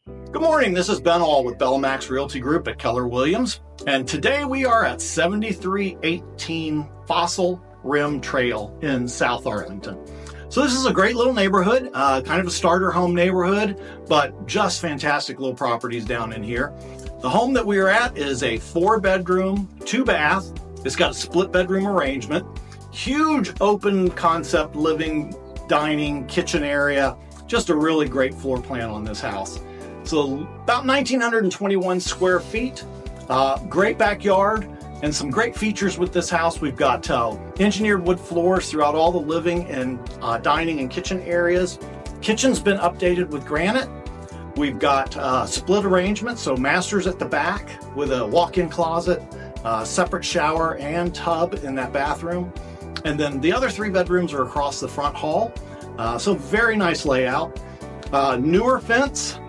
Good morning, this is Ben All with BellaMax Realty Group at Keller Williams, and today we are at 7318 Fossil Rim Trail in South Arlington. So this is a great little neighborhood, kind of a starter home neighborhood, but just fantastic little properties down in here. The home that we are at is a 4-bedroom, 2-bath. It's got a split bedroom arrangement, huge open concept living, dining, kitchen area, just a really great floor plan on this house. So about 1,921 square feet, great backyard, and some great features with this house. We've got engineered wood floors throughout all the living and dining and kitchen areas. Kitchen's been updated with granite. We've got split arrangement, so master's at the back with a walk-in closet, separate shower and tub in that bathroom. And then the other 3 bedrooms are across the front hall. So very nice layout. Newer fence.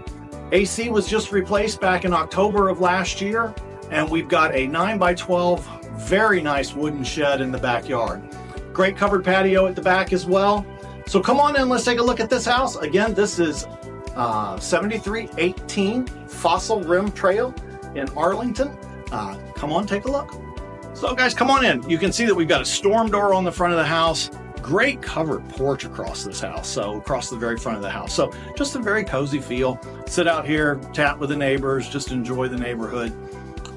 AC was just replaced back in October of last year, and we've got a 9x12 very nice wooden shed in the backyard. Great covered patio at the back as well. So come on in, let's take a look at this house. Again, this is 7318 Fossil Rim Trail in Arlington. Come on, take a look. So guys, come on in. You can see that we've got a storm door on the front of the house. Great covered porch across this house, so across the very front of the house. So just a very cozy feel. Sit out here, chat with the neighbors, just enjoy the neighborhood.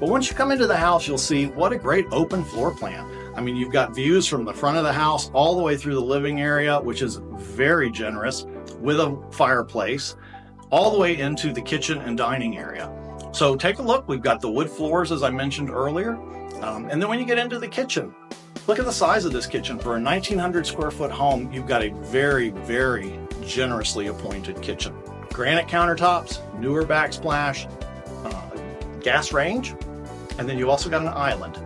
But once you come into the house, you'll see what a great open floor plan. I mean, you've got views from the front of the house all the way through the living area, which is very generous, with a fireplace, all the way into the kitchen and dining area. So take a look. We've got the wood floors, as I mentioned earlier. And then when you get into the kitchen, look at the size of this kitchen. For a 1,900 square foot home, you've got a very, very generously appointed kitchen. Granite countertops, newer backsplash, gas range, and then you also got an island.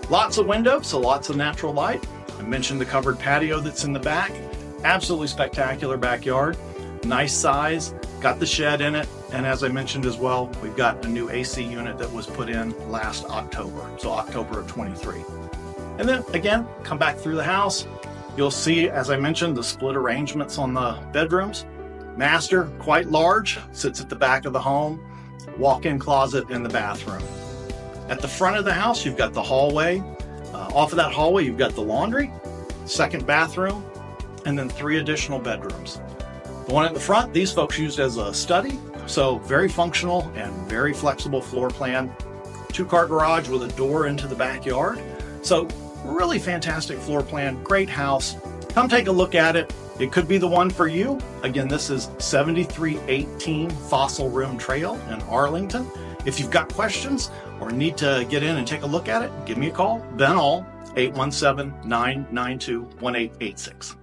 Lots of windows, so lots of natural light. I mentioned the covered patio that's in the back. Absolutely spectacular backyard. Nice size, got the shed in it, and as I mentioned as well, we've got a new AC unit that was put in last October, so October of 23. And then again, come back through the house. You'll see, as I mentioned, the split arrangements on the bedrooms. Master, quite large, sits at the back of the home. Walk-in closet in the bathroom. At the front of the house, you've got the hallway. Off of that hallway, you've got the laundry, second bathroom, and then 3 additional bedrooms. The one at the front, these folks used as a study, so very functional and very flexible floor plan. 2-car garage with a door into the backyard. So really fantastic floor plan, great house. Come take a look at it. It could be the one for you. Again, this is 7318 Fossil Rim Trail in Arlington. If you've got questions or need to get in and take a look at it, give me a call. Ben All, 817-992-1886.